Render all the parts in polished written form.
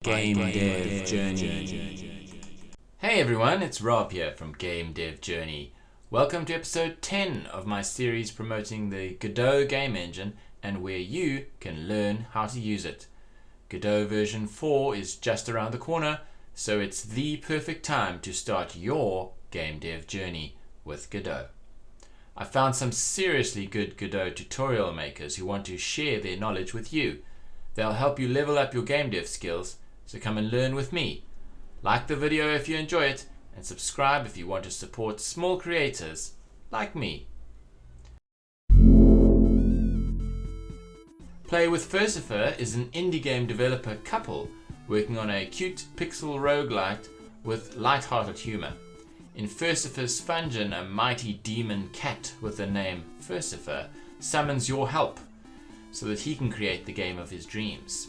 Game Dev Journey. Hey everyone, it's Rob here from Game Dev Journey. Welcome to episode 10 of my series promoting the Godot game engine and where you can learn how to use it. Godot version 4 is just around the corner, so it's the perfect time to start your game dev journey with Godot. I found some seriously good Godot tutorial makers who want to share their knowledge with you. They'll help you level up your game dev skills, so come and learn with me. Like the video if you enjoy it, and subscribe if you want to support small creators like me. PlayWithFurcifrer is an indie game developer couple working on a cute pixel roguelite with light-hearted humor. In Furcifer's Fungeon, a mighty demon cat with the name Furcifer summons your help so that he can create the game of his dreams.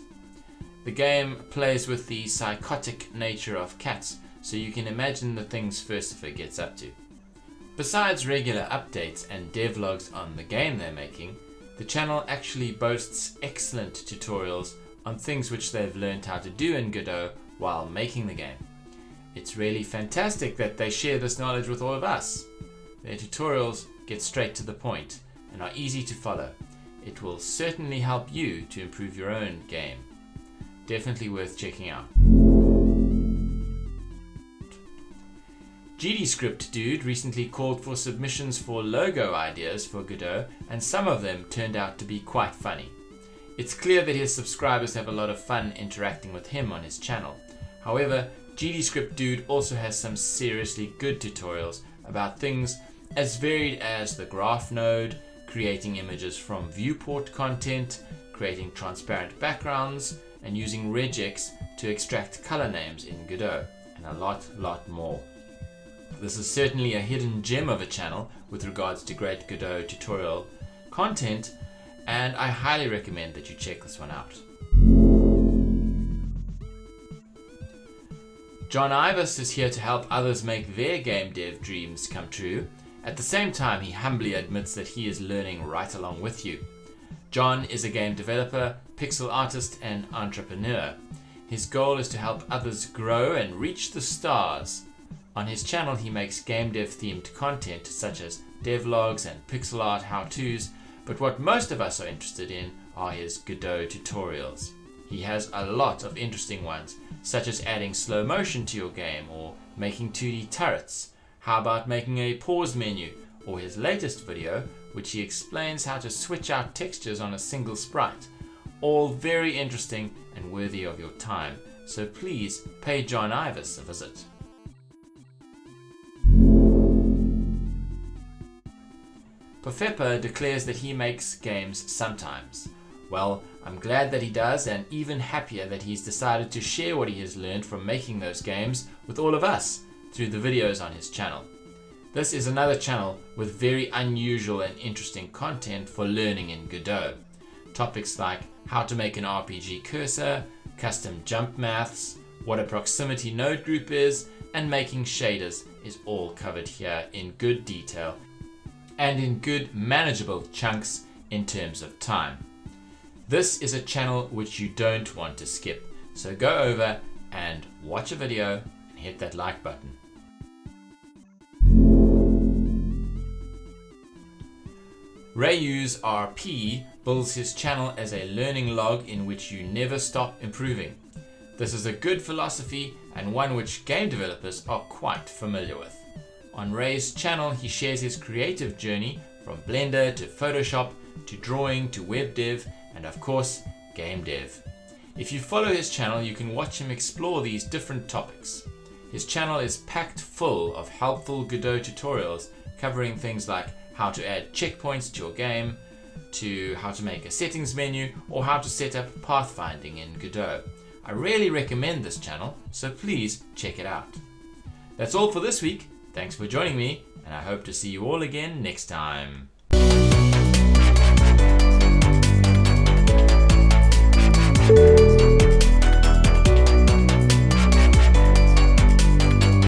The game plays with the psychotic nature of cats, so you can imagine the things Furcifer gets up to. Besides regular updates and devlogs on the game they're making, the channel actually boasts excellent tutorials on things which they've learned how to do in Godot while making the game. It's really fantastic that they share this knowledge with all of us. Their tutorials get straight to the point and are easy to follow. It will certainly help you to improve your own game. Definitely worth checking out. GDScriptDude recently called for submissions for logo ideas for Godot, and some of them turned out to be quite funny. It's clear that his subscribers have a lot of fun interacting with him on his channel. However, GDScriptDude also has some seriously good tutorials about things as varied as the graph node, creating images from viewport content, creating transparent backgrounds, and using regex to extract color names in Godot, and a lot more. This is certainly a hidden gem of a channel with regards to Great Godot Tutorial content, and I highly recommend that you check this one out. John Ivess is here to help others make their game dev dreams come true. At the same time, he humbly admits that he is learning right along with you. John is a game developer, pixel artist, and entrepreneur. His goal is to help others grow and reach the stars. On his channel, he makes game dev themed content such as devlogs and pixel art how-tos, but what most of us are interested in are his Godot tutorials. He has a lot of interesting ones, such as adding slow motion to your game or making 2D turrets. How about making a pause menu? Or his latest video, which he explains how to switch out textures on a single sprite. All very interesting and worthy of your time, so please pay John Ivess a visit. Pefeper declares that he makes games sometimes. Well, I'm glad that he does, and even happier that he's decided to share what he has learned from making those games with all of us through the videos on his channel. This is another channel with very unusual and interesting content for learning in Godot. Topics like how to make an RPG cursor, custom jump maths, what a proximity node group is, and making shaders is all covered here in good detail and in good manageable chunks in terms of time. This is a channel which you don't want to skip, so go over and watch a video and hit that like button. Rayuse RP builds his channel as a learning log in which you never stop improving. This is a good philosophy and one which game developers are quite familiar with. On Ray's channel, he shares his creative journey from Blender to Photoshop to drawing to web dev and of course game dev. If you follow his channel, you can watch him explore these different topics. His channel is packed full of helpful Godot tutorials covering things like how to add checkpoints to your game, to how to make a settings menu, or how to set up pathfinding in Godot. I really recommend this channel, so please check it out. That's all for this week. Thanks for joining me, and I hope to see you all again next time.